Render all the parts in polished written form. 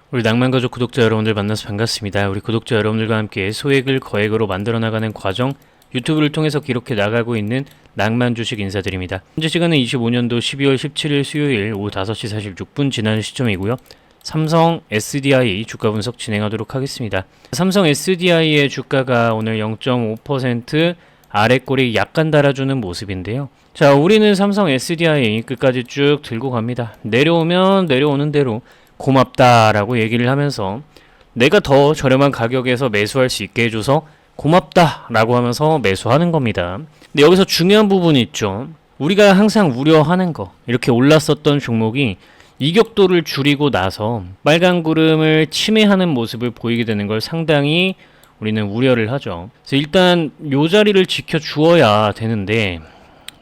우리 낭만가족 구독자 여러분들 만나서 반갑습니다. 우리 구독자 여러분들과 함께 소액을 거액으로 만들어 나가는 과정 유튜브를 통해서 기록해 나가고 있는 낭만주식 인사드립니다. 현재 시간은 25년도 12월 17일 수요일 오후 5시 46분 지나는 시점이고요. 삼성 SDI 주가 분석 진행하도록 하겠습니다. 삼성 SDI의 주가가 오늘 0.5% 아래꼬리 약간 달아주는 모습인데요. 자, 우리는 삼성 SDI 끝까지 쭉 들고 갑니다. 내려오면 내려오는 대로 고맙다라고 얘기를 하면서 내가 더 저렴한 가격에서 매수할 수 있게 해줘서 고맙다라고 하면서 매수하는 겁니다. 근데 여기서 중요한 부분이 있죠. 우리가 항상 우려하는 거, 이렇게 올랐었던 종목이 이격도를 줄이고 나서 빨간 구름을 침해하는 모습을 보이게 되는 걸 상당히 우리는 우려를 하죠. 그래서 일단 요 자리를 지켜주어야 되는데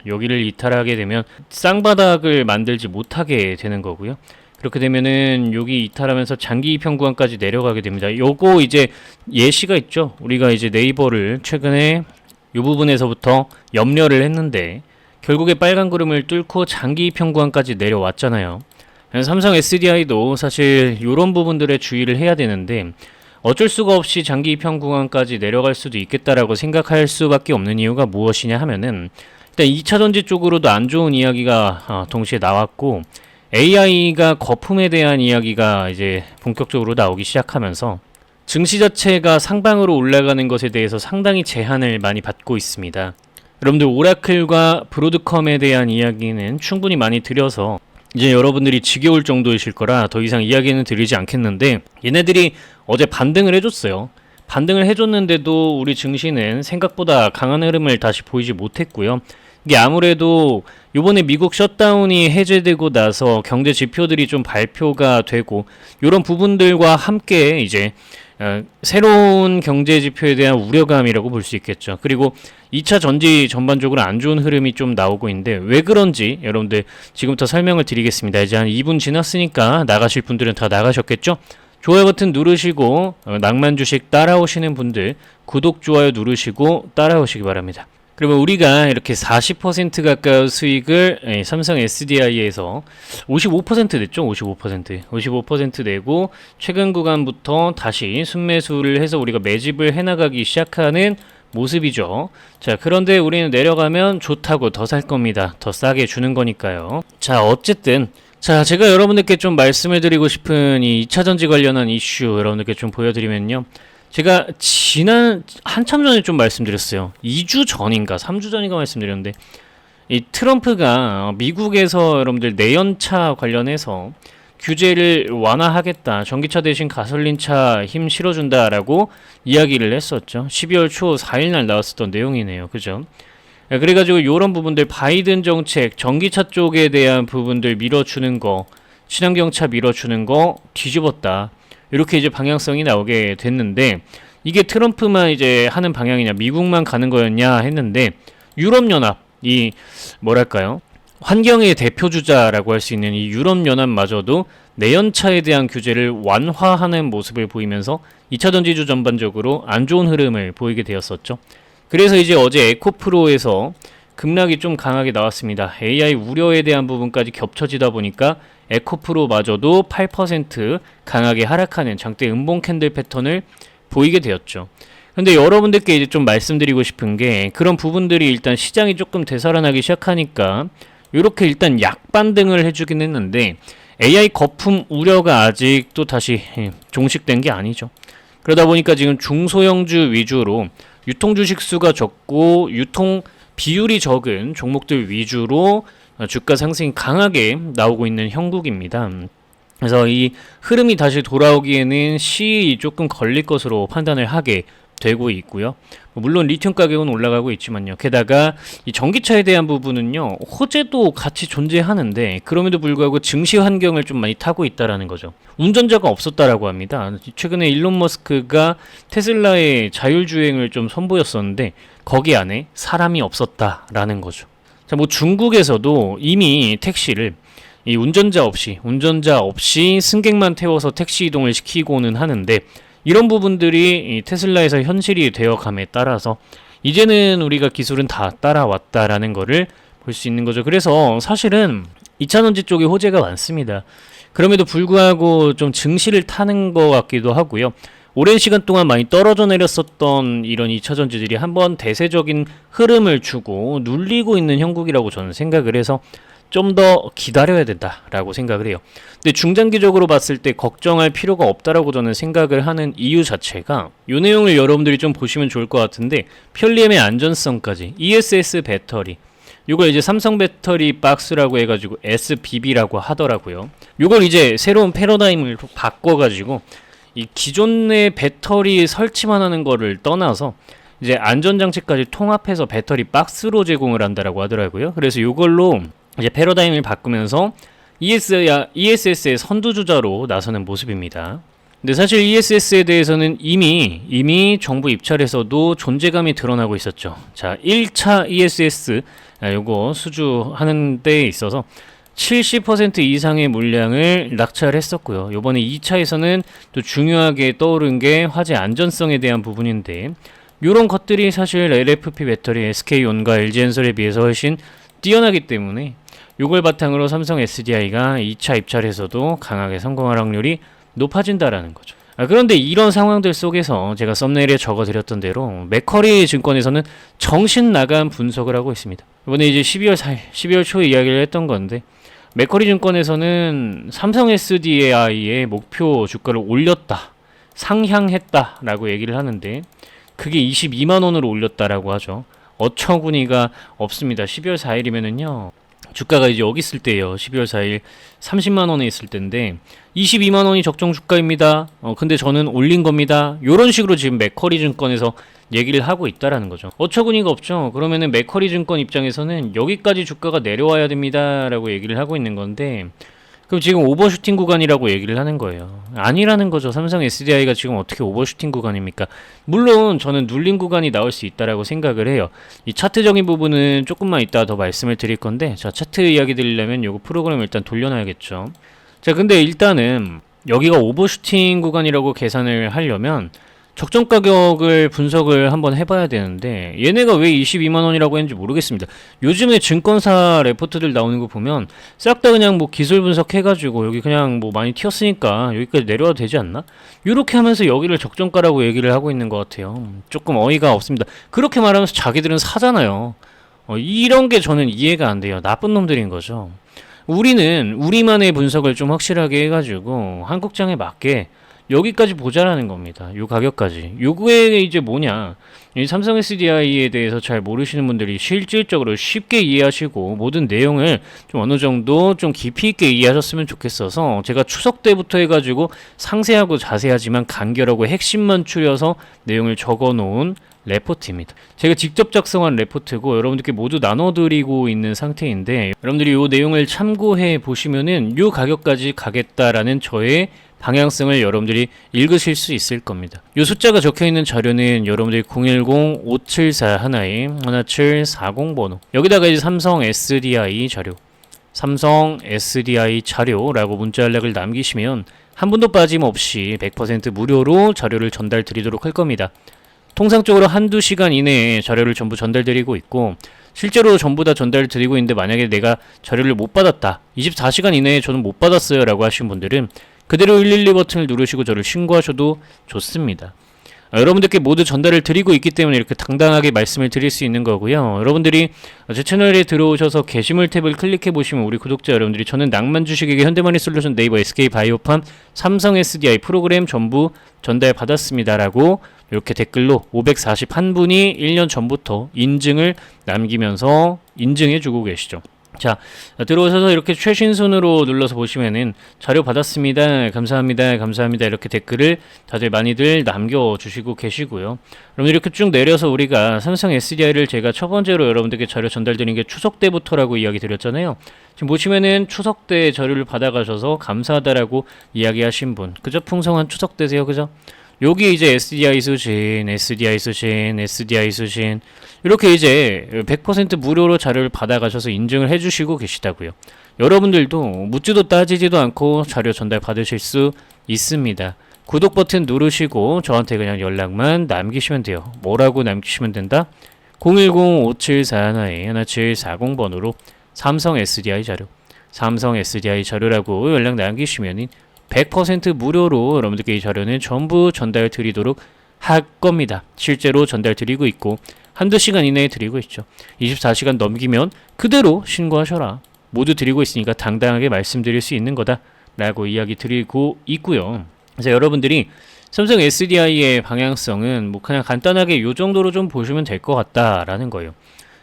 여기를 이탈하게 되면 쌍바닥을 만들지 못하게 되는 거고요. 그렇게 되면은 여기 이탈하면서 장기 이평 구간까지 내려가게 됩니다. 요거 이제 예시가 있죠. 우리가 이제 네이버를 최근에 이 부분에서부터 염려를 했는데 결국에 빨간 구름을 뚫고 장기 이평 구간까지 내려왔잖아요. 삼성 SDI도 사실 이런 부분들에 주의를 해야 되는데 어쩔 수가 없이 장기 이평 구간까지 내려갈 수도 있겠다라고 생각할 수밖에 없는 이유가 무엇이냐 하면은 일단 2차 전지 쪽으로도 안 좋은 이야기가 동시에 나왔고 AI가 거품에 대한 이야기가 이제 본격적으로 나오기 시작하면서 증시 자체가 상방으로 올라가는 것에 대해서 상당히 제한을 많이 받고 있습니다. 여러분들 오라클과 브로드컴에 대한 이야기는 충분히 많이 드려서 이제 여러분들이 지겨울 정도이실 거라 더 이상 이야기는 드리지 않겠는데 얘네들이 어제 반등을 해줬어요. 반등을 해줬는데도 우리 증시는 생각보다 강한 흐름을 다시 보이지 못했고요. 이게 아무래도 이번에 미국 셧다운이 해제되고 나서 경제 지표들이 좀 발표가 되고 이런 부분들과 함께 이제 새로운 경제 지표에 대한 우려감이라고 볼 수 있겠죠. 그리고 2차 전지 전반적으로 안 좋은 흐름이 좀 나오고 있는데 왜 그런지 여러분들 지금부터 설명을 드리겠습니다. 이제 한 2분 지났으니까 나가실 분들은 다 나가셨겠죠? 좋아요 버튼 누르시고 낭만주식 따라오시는 분들 구독, 좋아요 누르시고 따라오시기 바랍니다. 그러면 우리가 이렇게 40% 가까운 수익을 삼성 SDI에서 55% 냈죠? 55% 내고 최근 구간부터 다시 순매수를 해서 우리가 매집을 해나가기 시작하는 모습이죠. 자, 그런데 우리는 내려가면 좋다고 더 살 겁니다. 더 싸게 주는 거니까요. 자, 어쨌든 자, 제가 여러분들께 좀 말씀을 드리고 싶은 이 2차전지 관련한 이슈 여러분들께 좀 보여드리면요. 제가 한참 전에 좀 말씀드렸어요. 2주 전인가 3주 전인가 말씀드렸는데 이 트럼프가 미국에서 여러분들 내연차 관련해서 규제를 완화하겠다. 전기차 대신 가솔린차 힘 실어준다라고 이야기를 했었죠. 12월 초 4일날 나왔었던 내용이네요. 그죠? 그래가지고 이런 부분들 바이든 정책, 전기차 쪽에 대한 부분들 밀어주는 거, 친환경차 밀어주는 거 뒤집었다. 이렇게 이제 방향성이 나오게 됐는데 이게 트럼프만 이제 하는 방향이냐 미국만 가는 거였냐 했는데 유럽연합 이 뭐랄까요 환경의 대표주자라고 할 수 있는 이 유럽연합마저도 내연차에 대한 규제를 완화하는 모습을 보이면서 2차 전지주 전반적으로 안 좋은 흐름을 보이게 되었었죠. 그래서 이제 어제 에코프로에서 급락이 좀 강하게 나왔습니다. AI 우려에 대한 부분까지 겹쳐지다 보니까 에코프로마저도 8% 강하게 하락하는 장대 음봉 캔들 패턴을 보이게 되었죠. 근데 여러분들께 이제 좀 말씀드리고 싶은 게 그런 부분들이 일단 시장이 조금 되살아나기 시작하니까 이렇게 일단 약반등을 해주긴 했는데 AI 거품 우려가 아직도 다시 종식된 게 아니죠. 그러다 보니까 지금 중소형주 위주로 유통 주식 수가 적고 유통 비율이 적은 종목들 위주로 주가 상승이 강하게 나오고 있는 형국입니다. 그래서 이 흐름이 다시 돌아오기에는 시일이 조금 걸릴 것으로 판단을 하게 되고 있고요. 물론 리튬 가격은 올라가고 있지만요. 게다가 이 전기차에 대한 부분은요. 호재도 같이 존재하는데 그럼에도 불구하고 증시 환경을 좀 많이 타고 있다라는 거죠. 운전자가 없었다라고 합니다. 최근에 일론 머스크가 테슬라의 자율주행을 좀 선보였었는데 거기 안에 사람이 없었다라는 거죠. 자, 뭐 중국에서도 이미 택시를 이 운전자 없이 승객만 태워서 택시 이동을 시키고는 하는데 이런 부분들이 이 테슬라에서 현실이 되어감에 따라서 이제는 우리가 기술은 다 따라왔다라는 거를 볼 수 있는 거죠. 그래서 사실은 2차전지 쪽에 호재가 많습니다. 그럼에도 불구하고 좀 증시를 타는 것 같기도 하고요. 오랜 시간 동안 많이 떨어져 내렸었던 이런 2차전지들이 한번 대세적인 흐름을 주고 눌리고 있는 형국이라고 저는 생각을 해서 좀 더 기다려야 된다라고 생각을 해요. 근데 중장기적으로 봤을 때 걱정할 필요가 없다라고 저는 생각을 하는 이유 자체가 이 내용을 여러분들이 좀 보시면 좋을 것 같은데, 편리함의 안전성까지 ESS 배터리, 이걸 이제 삼성 배터리 박스라고 해가지고 SBB라고 하더라고요. 이걸 이제 새로운 패러다임을 바꿔가지고 이 기존의 배터리 설치만 하는 거를 떠나서 이제 안전장치까지 통합해서 배터리 박스로 제공을 한다라고 하더라고요. 그래서 이걸로 이제 패러다임을 바꾸면서 ESS의 선두주자로 나서는 모습입니다. 근데 사실 ESS에 대해서는 이미 정부 입찰에서도 존재감이 드러나고 있었죠. 자, 1차 ESS 요거 수주하는 데 있어서 70% 이상의 물량을 낙찰했었고요. 요번에 2차에서는 또 중요하게 떠오른 게 화재 안전성에 대한 부분인데, 요런 것들이 사실 LFP 배터리 SK온과 LG엔솔에 비해서 훨씬 뛰어나기 때문에 요걸 바탕으로 삼성 SDI가 2차 입찰에서도 강하게 성공할 확률이 높아진다라는 거죠. 그런데 이런 상황들 속에서 제가 썸네일에 적어드렸던 대로 맥커리 증권에서는 정신 나간 분석을 하고 있습니다. 이번에 이제 12월 초에 이야기를 했던 건데, 맥커리 증권에서는 삼성 SDI의 목표 주가를 올렸다, 상향했다라고 얘기를 하는데, 그게 22만 원으로 올렸다라고 하죠. 어처구니가 없습니다. 12월 4일이면은요. 주가가 이제 여기 있을 때예요. 12월 4일 30만 원에 있을 때인데 22만 원이 적정 주가입니다. 근데 저는 올린 겁니다. 요런 식으로 지금 맥커리 증권에서 얘기를 하고 있다라는 거죠. 어처구니가 없죠. 그러면은 맥커리 증권 입장에서는 여기까지 주가가 내려와야 됩니다라고 얘기를 하고 있는 건데, 그럼 지금 오버슈팅 구간이라고 얘기를 하는 거예요. 아니라는 거죠. 삼성 SDI가 지금 어떻게 오버슈팅 구간입니까? 물론 저는 눌린 구간이 나올 수 있다라고 생각을 해요. 이 차트적인 부분은 조금만 이따 더 말씀을 드릴 건데, 자, 차트 이야기 드리려면 요거 프로그램을 일단 돌려놔야겠죠. 자, 근데 일단은 여기가 오버슈팅 구간이라고 계산을 하려면 적정 가격을 분석을 한번 해봐야 되는데, 얘네가 왜 22만 원이라고 했는지 모르겠습니다. 요즘에 증권사 레포트들 나오는 거 보면 싹 다 그냥 뭐 기술 분석해가지고 여기 그냥 뭐 많이 튀었으니까 여기까지 내려와도 되지 않나? 이렇게 하면서 여기를 적정가라고 얘기를 하고 있는 것 같아요. 조금 어이가 없습니다. 그렇게 말하면서 자기들은 사잖아요. 이런 게 저는 이해가 안 돼요. 나쁜 놈들인 거죠. 우리는 우리만의 분석을 좀 확실하게 해가지고 한국장에 맞게 여기까지 보자라는 겁니다. 요 가격까지. 요거에 이제 뭐냐, 이 삼성 SDI에 대해서 잘 모르시는 분들이 실질적으로 쉽게 이해하시고 모든 내용을 좀 어느 정도 좀 깊이 있게 이해하셨으면 좋겠어서 제가 추석 때부터 해가지고 상세하고 자세하지만 간결하고 핵심만 추려서 내용을 적어놓은 레포트입니다. 제가 직접 작성한 레포트고 여러분들께 모두 나눠드리고 있는 상태인데, 여러분들이 이 내용을 참고해 보시면은 이 가격까지 가겠다라는 저의 방향성을 여러분들이 읽으실 수 있을 겁니다. 이 숫자가 적혀있는 자료는 여러분들이 010-574-1740 번호, 여기다가 이제 삼성 SDI 자료라고 문자 연락을 남기시면 한 분도 빠짐없이 100% 무료로 자료를 전달 드리도록 할 겁니다. 통상적으로 한두 시간 이내에 자료를 전부 전달드리고 있고, 실제로 전부 다 전달드리고 있는데 만약에 내가 자료를 못 받았다, 24시간 이내에 저는 못 받았어요 라고 하신 분들은 그대로 112 버튼을 누르시고 저를 신고하셔도 좋습니다. 여러분들께 모두 전달을 드리고 있기 때문에 이렇게 당당하게 말씀을 드릴 수 있는 거고요. 여러분들이 제 채널에 들어오셔서 게시물 탭을 클릭해 보시면 우리 구독자 여러분들이 저는 낭만 주식에게 현대머니솔루션, 네이버 SK바이오팜, 삼성 SDI 프로그램 전부 전달 받았습니다 라고 이렇게 댓글로 541분이 1년 전부터 인증을 남기면서 인증해 주고 계시죠. 자, 들어오셔서 이렇게 최신순으로 눌러서 보시면은 자료 받았습니다, 감사합니다, 감사합니다 이렇게 댓글을 다들 많이들 남겨주시고 계시고요. 그럼 이렇게 쭉 내려서 우리가 삼성 SDI를 제가 첫 번째로 여러분들께 자료 전달드린 게 추석 때부터라고 이야기 드렸잖아요. 지금 보시면은 추석 때 자료를 받아가셔서 감사하다라고 이야기하신 분, 그저 풍성한 추석 되세요, 그죠? 여기 이제 SDI 수신 이렇게 이제 100% 무료로 자료를 받아가셔서 인증을 해주시고 계시다고요. 여러분들도 묻지도 따지지도 않고 자료 전달 받으실 수 있습니다. 구독 버튼 누르시고 저한테 그냥 연락만 남기시면 돼요. 뭐라고 남기시면 된다? 010-5741-1740번으로 삼성 SDI 자료, 삼성 SDI 자료라고 연락 남기시면 100% 무료로 여러분들께 이 자료는 전부 전달 드리도록 할 겁니다. 실제로 전달 드리고 있고 한두 시간 이내에 드리고 있죠. 24시간 넘기면 그대로 신고하셔라. 모두 드리고 있으니까 당당하게 말씀드릴 수 있는 거다 라고 이야기 드리고 있고요. 그래서 여러분들이 삼성 SDI의 방향성은 뭐 그냥 간단하게 이 정도로 좀 보시면 될 것 같다라는 거예요.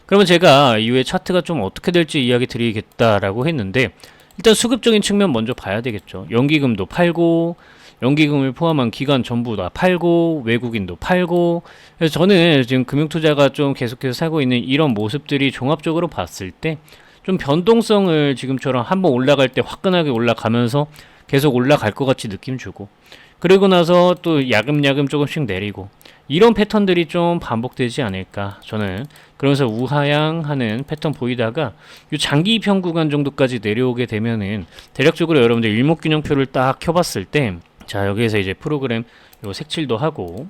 그러면 제가 이후에 차트가 좀 어떻게 될지 이야기 드리겠다라고 했는데 일단 수급적인 측면 먼저 봐야 되겠죠. 연기금도 팔고 연기금을 포함한 기관 전부 다 팔고 외국인도 팔고 그래서 저는 지금 금융투자가 좀 계속해서 사고 있는 이런 모습들이 종합적으로 봤을 때 좀 변동성을 지금처럼 한번 올라갈 때 화끈하게 올라가면서 계속 올라갈 것 같이 느낌 주고 그리고 나서 또 야금야금 조금씩 내리고 이런 패턴들이 좀 반복되지 않을까 저는 그러면서 우하향하는 패턴 보이다가 이 장기 입형 구간 정도까지 내려오게 되면은 대략적으로 여러분들 일목균형표를 딱 켜봤을 때 자 여기에서 이제 프로그램 요 색칠도 하고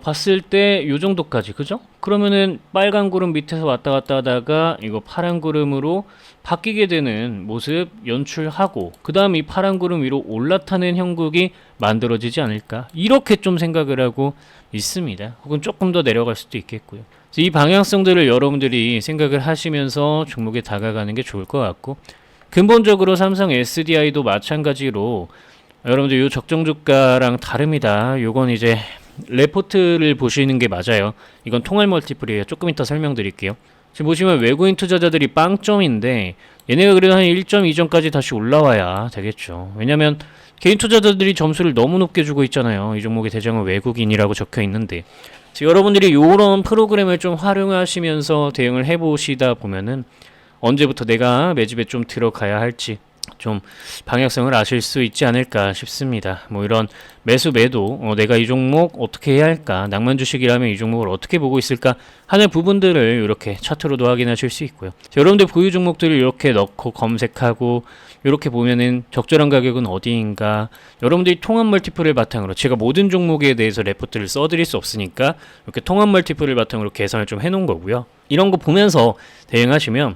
봤을 때 요 정도까지 그죠? 그러면은 빨간 구름 밑에서 왔다 갔다 하다가 이거 파란 구름으로 바뀌게 되는 모습 연출하고 그 다음 이 파란 구름 위로 올라타는 형국이 만들어지지 않을까 이렇게 좀 생각을 하고 있습니다. 혹은 조금 더 내려갈 수도 있겠고요. 이 방향성들을 여러분들이 생각을 하시면서 종목에 다가가는 게 좋을 것 같고 근본적으로 삼성 SDI도 마찬가지로 여러분들 요 적정 주가랑 다릅니다. 요건 이제 레포트를 보시는 게 맞아요. 이건 통할 멀티플이에요. 조금 이따 설명드릴게요. 지금 보시면 외국인 투자자들이 빵점인데 얘네가 그래도 한 1.2점까지 다시 올라와야 되겠죠. 왜냐면 개인 투자자들이 점수를 너무 높게 주고 있잖아요. 이 종목의 대장은 외국인이라고 적혀 있는데 여러분들이 이런 프로그램을 좀 활용하시면서 대응을 해보시다 보면은 언제부터 내가 매집에 좀 들어가야 할지 좀 방향성을 아실 수 있지 않을까 싶습니다. 뭐 이런 매수 매도 내가 이 종목 어떻게 해야 할까 낭만 주식이라면 이 종목을 어떻게 보고 있을까 하는 부분들을 이렇게 차트로도 확인하실 수 있고요. 여러분들 보유 종목들을 이렇게 넣고 검색하고 이렇게 보면은 적절한 가격은 어디인가 여러분들이 통합 멀티플을 바탕으로 제가 모든 종목에 대해서 레포트를 써드릴 수 없으니까 이렇게 통합 멀티플을 바탕으로 계산을 좀 해놓은 거고요. 이런 거 보면서 대응하시면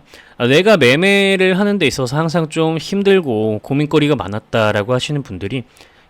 내가 매매를 하는 데 있어서 항상 좀 힘들고 고민거리가 많았다라고 하시는 분들이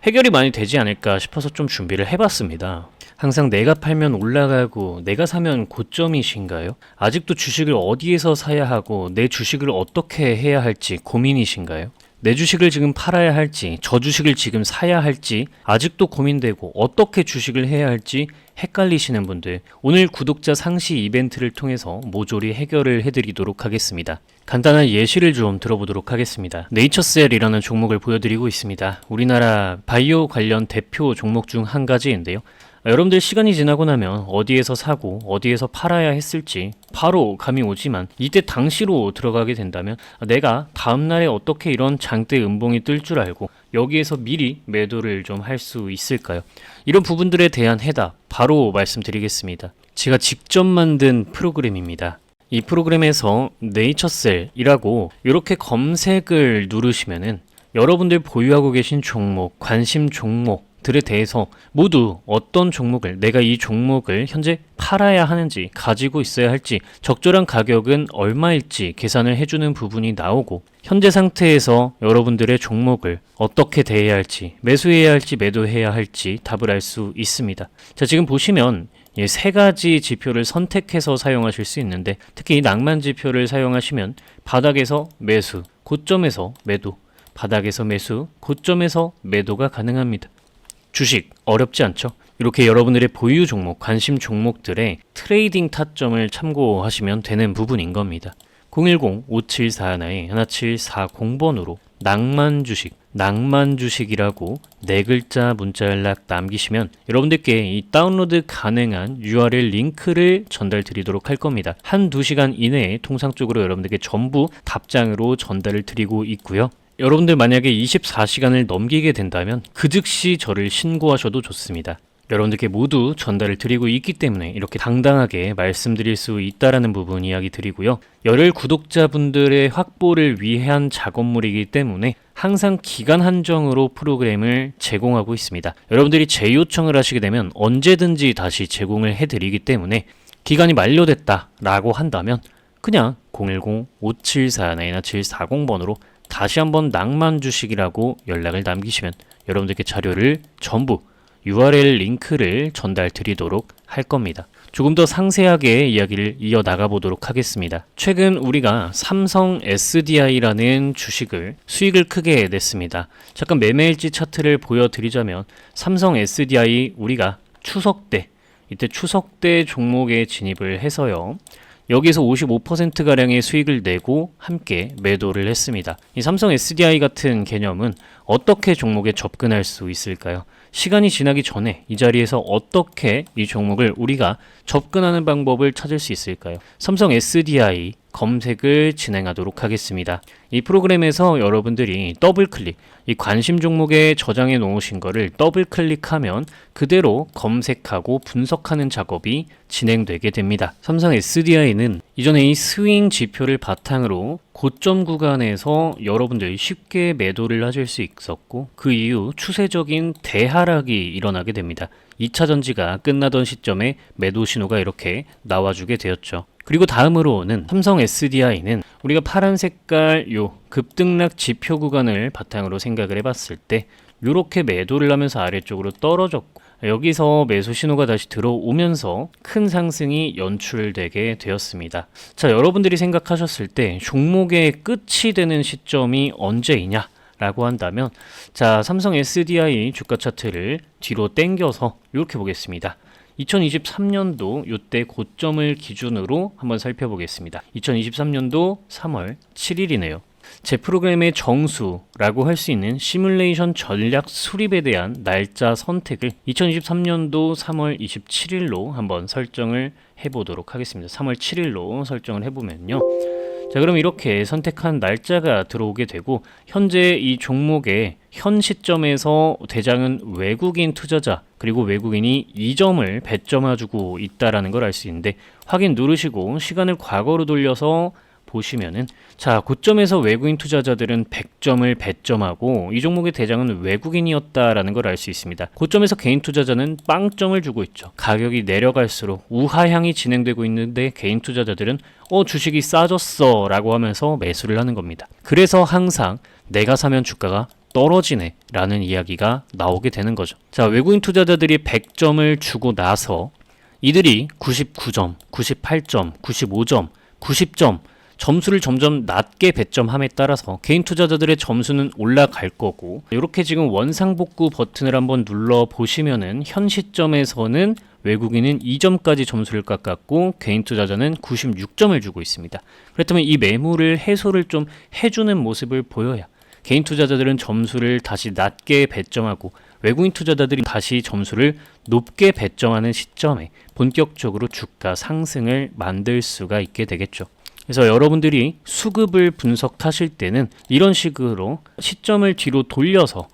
해결이 많이 되지 않을까 싶어서 좀 준비를 해봤습니다. 항상 내가 팔면 올라가고 내가 사면 고점이신가요? 아직도 주식을 어디에서 사야 하고 내 주식을 어떻게 해야 할지 고민이신가요? 내 주식을 지금 팔아야 할지 저 주식을 지금 사야 할지 아직도 고민되고 어떻게 주식을 해야 할지 헷갈리시는 분들 오늘 구독자 상시 이벤트를 통해서 모조리 해결을 해드리도록 하겠습니다. 간단한 예시를 좀 들어보도록 하겠습니다. 네이처셀이라는 종목을 보여드리고 있습니다. 우리나라 바이오 관련 대표 종목 중 한 가지인데요. 여러분들 시간이 지나고 나면 어디에서 사고 어디에서 팔아야 했을지 바로 감이 오지만 이때 당시로 들어가게 된다면 내가 다음날에 어떻게 이런 장대 음봉이 뜰 줄 알고 여기에서 미리 매도를 좀 할 수 있을까요? 이런 부분들에 대한 해답 바로 말씀드리겠습니다. 제가 직접 만든 프로그램입니다. 이 프로그램에서 네이처셀이라고 이렇게 검색을 누르시면은 여러분들 보유하고 계신 종목, 관심 종목들에 대해서 모두 어떤 종목을 내가 이 종목을 현재 팔아야 하는지 가지고 있어야 할지 적절한 가격은 얼마일지 계산을 해주는 부분이 나오고 현재 상태에서 여러분들의 종목을 어떻게 대해야 할지 매수해야 할지 매도해야 할지 답을 알 수 있습니다. 자 지금 보시면 세 가지 지표를 선택해서 사용하실 수 있는데 특히 이 낭만 지표를 사용하시면 바닥에서 매수, 고점에서 매도, 바닥에서 매수, 고점에서 매도가 가능합니다. 주식 어렵지 않죠? 이렇게 여러분들의 보유 종목, 관심 종목들의 트레이딩 타점을 참고하시면 되는 부분인 겁니다. 010-5741-1740번으로 낭만주식이라고 네 글자 문자 연락 남기시면 여러분들께 이 다운로드 가능한 URL 링크를 전달 드리도록 할 겁니다. 1-2시간 이내에 통상적으로 여러분들께 전부 답장으로 전달을 드리고 있고요. 여러분들 만약에 24시간을 넘기게 된다면 그 즉시 저를 신고하셔도 좋습니다. 여러분들께 모두 전달을 드리고 있기 때문에 이렇게 당당하게 말씀드릴 수 있다라는 부분 이야기 드리고요. 열혈 구독자분들의 확보를 위한 작업물이기 때문에 항상 기간 한정으로 프로그램을 제공하고 있습니다. 여러분들이 재요청을 하시게 되면 언제든지 다시 제공을 해드리기 때문에 기간이 만료됐다라고 한다면 그냥 010-5741-1740번으로 다시 한번 낭만 주식이라고 연락을 남기시면 여러분들께 자료를 전부 URL 링크를 전달 드리도록 할 겁니다. 조금 더 상세하게 이야기를 이어나가 보도록 하겠습니다. 최근 우리가 삼성 SDI라는 주식을 수익을 크게 냈습니다. 잠깐 매매일지 차트를 보여드리자면 삼성 SDI 우리가 추석 때 이때 추석 때 종목에 진입을 해서요. 여기서 55%가량의 수익을 내고 함께 매도를 했습니다. 이 삼성 SDI 같은 개념은 어떻게 종목에 접근할 수 있을까요? 시간이 지나기 전에 이 자리에서 어떻게 이 종목을 우리가 접근하는 방법을 찾을 수 있을까요? 삼성 SDI 검색을 진행하도록 하겠습니다. 이 프로그램에서 여러분들이 더블 클릭, 이 관심 종목에 저장해 놓으신 거를 더블 클릭하면 그대로 검색하고 분석하는 작업이 진행되게 됩니다. 삼성 SDI는 이전에 이 스윙 지표를 바탕으로 고점 구간에서 여러분들이 쉽게 매도를 하실 수 있었고 그 이후 추세적인 대하락이 일어나게 됩니다. 2차 전지가 끝나던 시점에 매도 신호가 이렇게 나와주게 되었죠. 그리고 다음으로는 삼성 SDI는 우리가 파란 색깔 요 급등락 지표 구간을 바탕으로 생각을 해봤을 때 이렇게 매도를 하면서 아래쪽으로 떨어졌고 여기서 매수 신호가 다시 들어오면서 큰 상승이 연출되게 되었습니다. 자, 여러분들이 생각하셨을 때 종목의 끝이 되는 시점이 언제이냐? 라고 한다면 자, 삼성 SDI 주가 차트를 뒤로 당겨서 이렇게 보겠습니다. 2023년도 이때 고점을 기준으로 한번 살펴보겠습니다. 2023년도 3월 7일이네요. 제 프로그램의 정수라고 할 수 있는 시뮬레이션 전략 수립에 대한 날짜 선택을 2023년도 3월 27일로 한번 설정을 해보도록 하겠습니다. 3월 7일로 설정을 해보면요. 자, 그럼 이렇게 선택한 날짜가 들어오게 되고 현재 이 종목의 현 시점에서 대장은 외국인 투자자 그리고 외국인이 2점을 배점해주고 있다라는 걸 알 수 있는데 확인 누르시고 시간을 과거로 돌려서 보시면은 자, 고점에서 외국인 투자자들은 100점을 배점하고 이 종목의 대장은 외국인이었다라는 걸 알 수 있습니다. 고점에서 개인 투자자는 빵점을 주고 있죠. 가격이 내려갈수록 우하향이 진행되고 있는데 개인 투자자들은 주식이 싸졌어 라고 하면서 매수를 하는 겁니다. 그래서 항상 내가 사면 주가가 떨어지네 라는 이야기가 나오게 되는 거죠. 자, 외국인 투자자들이 100점을 주고 나서 이들이 99점, 98점, 95점, 90점 점수를 점점 낮게 배점함에 따라서 개인 투자자들의 점수는 올라갈 거고 이렇게 지금 원상복구 버튼을 한번 눌러 보시면은 현 시점에서는 외국인은 2점까지 점수를 깎았고 개인 투자자는 96점을 주고 있습니다. 그렇다면 이 매물을 해소를 좀 해주는 모습을 보여야 개인 투자자들은 점수를 다시 낮게 배점하고 외국인 투자자들이 다시 점수를 높게 배점하는 시점에 본격적으로 주가 상승을 만들 수가 있게 되겠죠. 그래서 여러분들이 수급을 분석하실 때는 이런 식으로 시점을 뒤로 돌려서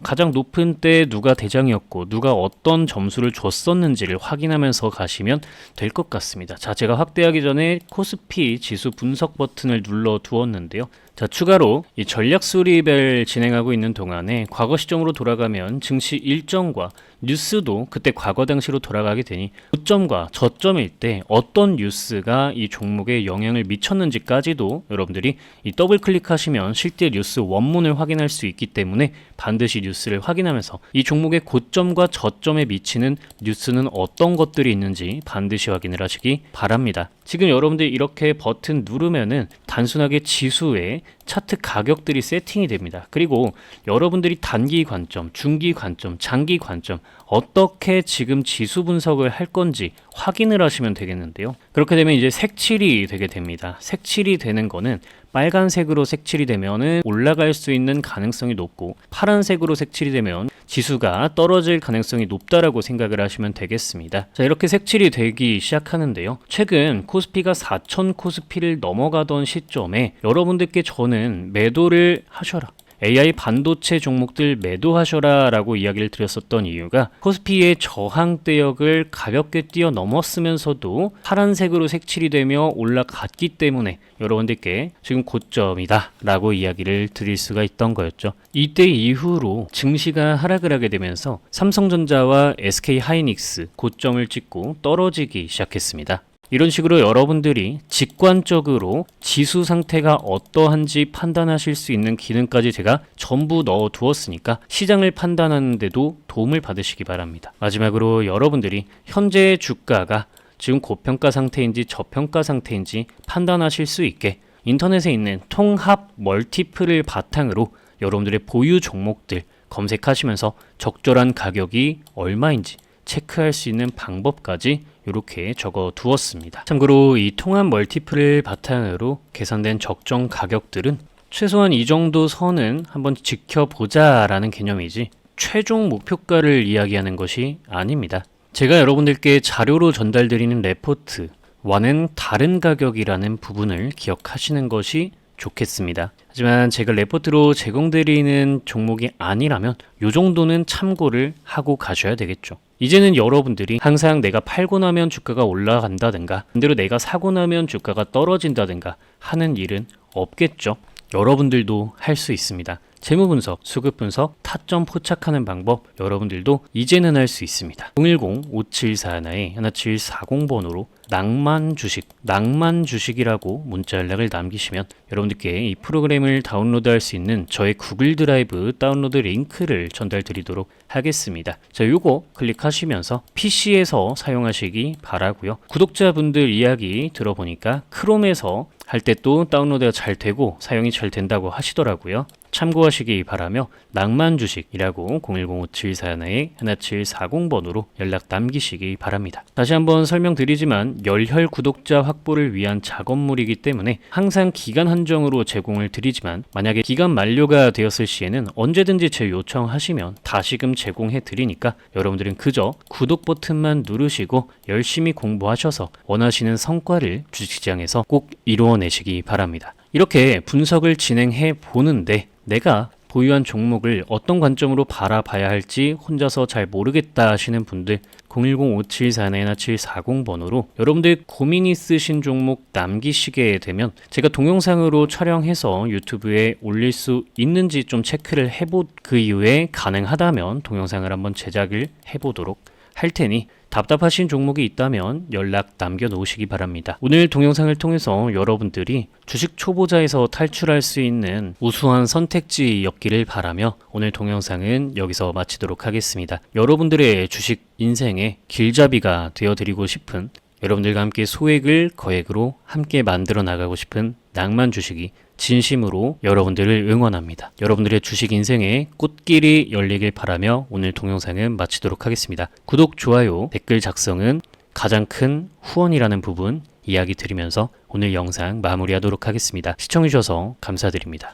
가장 높은 때 누가 대장이었고 누가 어떤 점수를 줬었는지를 확인하면서 가시면 될 것 같습니다. 자, 제가 확대하기 전에 코스피 지수 분석 버튼을 눌러 두었는데요. 자, 추가로 이 전략 수립을 진행하고 있는 동안에 과거 시점으로 돌아가면 증시 일정과 뉴스도 그때 과거 당시로 돌아가게 되니 고점과 저점일 때 어떤 뉴스가 이 종목에 영향을 미쳤는지까지도 여러분들이 이 더블 클릭하시면 실제 뉴스 원문을 확인할 수 있기 때문에 반드시 뉴스를 확인하면서 이 종목의 고점과 저점에 미치는 뉴스는 어떤 것들이 있는지 반드시 확인을 하시기 바랍니다. 지금 여러분들이 이렇게 버튼 누르면은 단순하게 지수에 차트 가격들이 세팅이 됩니다. 그리고 여러분들이 단기 관점, 중기 관점, 장기 관점 어떻게 지금 지수 분석을 할 건지 확인을 하시면 되겠는데요. 그렇게 되면 이제 색칠이 되게 됩니다. 색칠이 되는 거는 빨간색으로 색칠이 되면은 올라갈 수 있는 가능성이 높고 파란색으로 색칠이 되면 지수가 떨어질 가능성이 높다라고 생각을 하시면 되겠습니다. 자, 이렇게 색칠이 되기 시작하는데요. 최근 코스피가 4,000 코스피를 넘어가던 시점에 여러분들께 저는 매도를 하셔라. AI 반도체 종목들 매도하셔라 라고 이야기를 드렸었던 이유가 코스피의 저항대역을 가볍게 뛰어넘었으면서도 파란색으로 색칠이 되며 올라갔기 때문에 여러분들께 지금 고점이다 라고 이야기를 드릴 수가 있던 거였죠. 이때 이후로 증시가 하락을 하게 되면서 삼성전자와 SK하이닉스 고점을 찍고 떨어지기 시작했습니다. 이런 식으로 여러분들이 직관적으로 지수 상태가 어떠한지 판단하실 수 있는 기능까지 제가 전부 넣어 두었으니까 시장을 판단하는데도 도움을 받으시기 바랍니다. 마지막으로 여러분들이 현재의 주가가 지금 고평가 상태인지 저평가 상태인지 판단하실 수 있게 인터넷에 있는 통합 멀티플을 바탕으로 여러분들의 보유 종목들 검색하시면서 적절한 가격이 얼마인지 체크할 수 있는 방법까지 이렇게 적어 두었습니다. 참고로 이 통합 멀티플을 바탕으로 계산된 적정 가격들은 최소한 이 정도 선은 한번 지켜보자 라는 개념이지 최종 목표가를 이야기하는 것이 아닙니다. 제가 여러분들께 자료로 전달드리는 레포트와는 다른 가격이라는 부분을 기억하시는 것이 좋겠습니다. 하지만 제가 레포트로 제공드리는 종목이 아니라면 이 정도는 참고를 하고 가셔야 되겠죠. 이제는 여러분들이 항상 내가 팔고 나면 주가가 올라간다든가 반대로 내가 사고 나면 주가가 떨어진다든가 하는 일은 없겠죠. 여러분들도 할 수 있습니다. 재무 분석, 수급 분석, 타점 포착하는 방법 여러분들도 이제는 할 수 있습니다. 010-5741-1740번으로 낭만 주식이라고 문자 연락을 남기시면 여러분들께 이 프로그램을 다운로드할 수 있는 저의 구글 드라이브 다운로드 링크를 전달 드리도록 하겠습니다. 자, 요거 클릭하시면서 PC에서 사용하시기 바라고요. 구독자분들 이야기 들어보니까 크롬에서 할 때 또 다운로드가 잘 되고 사용이 잘 된다고 하시더라고요. 참고하시기 바라며 낭만 주식이라고 010-5741-1740번으로 연락 남기시기 바랍니다. 다시 한번 설명드리지만 열혈 구독자 확보를 위한 작업물이기 때문에 항상 기간 한정으로 제공을 드리지만 만약에 기간 만료가 되었을 시에는 언제든지 제 요청하시면 다시금 제공해 드리니까 여러분들은 그저 구독 버튼만 누르시고 열심히 공부하셔서 원하시는 성과를 주식시장에서 꼭 이루어내시기 바랍니다. 이렇게 분석을 진행해 보는데 내가 보유한 종목을 어떤 관점으로 바라봐야 할지 혼자서 잘 모르겠다 하시는 분들 010-5741-1740번으로 여러분들 고민 있으신 종목 남기시게 되면 제가 동영상으로 촬영해서 유튜브에 올릴 수 있는지 좀 체크를 그 이후에 가능하다면 동영상을 한번 제작을 해보도록 할 테니 답답하신 종목이 있다면 연락 남겨놓으시기 바랍니다. 오늘 동영상을 통해서 여러분들이 주식 초보자에서 탈출할 수 있는 우수한 선택지였기를 바라며 오늘 동영상은 여기서 마치도록 하겠습니다. 여러분들의 주식 인생의 길잡이가 되어드리고 싶은 여러분들과 함께 소액을 거액으로 함께 만들어 나가고 싶은 낭만 주식이 진심으로 여러분들을 응원합니다. 여러분들의 주식 인생의 꽃길이 열리길 바라며 오늘 동영상은 마치도록 하겠습니다. 구독, 좋아요, 댓글 작성은 가장 큰 후원이라는 부분 이야기 드리면서 오늘 영상 마무리하도록 하겠습니다. 시청해주셔서 감사드립니다.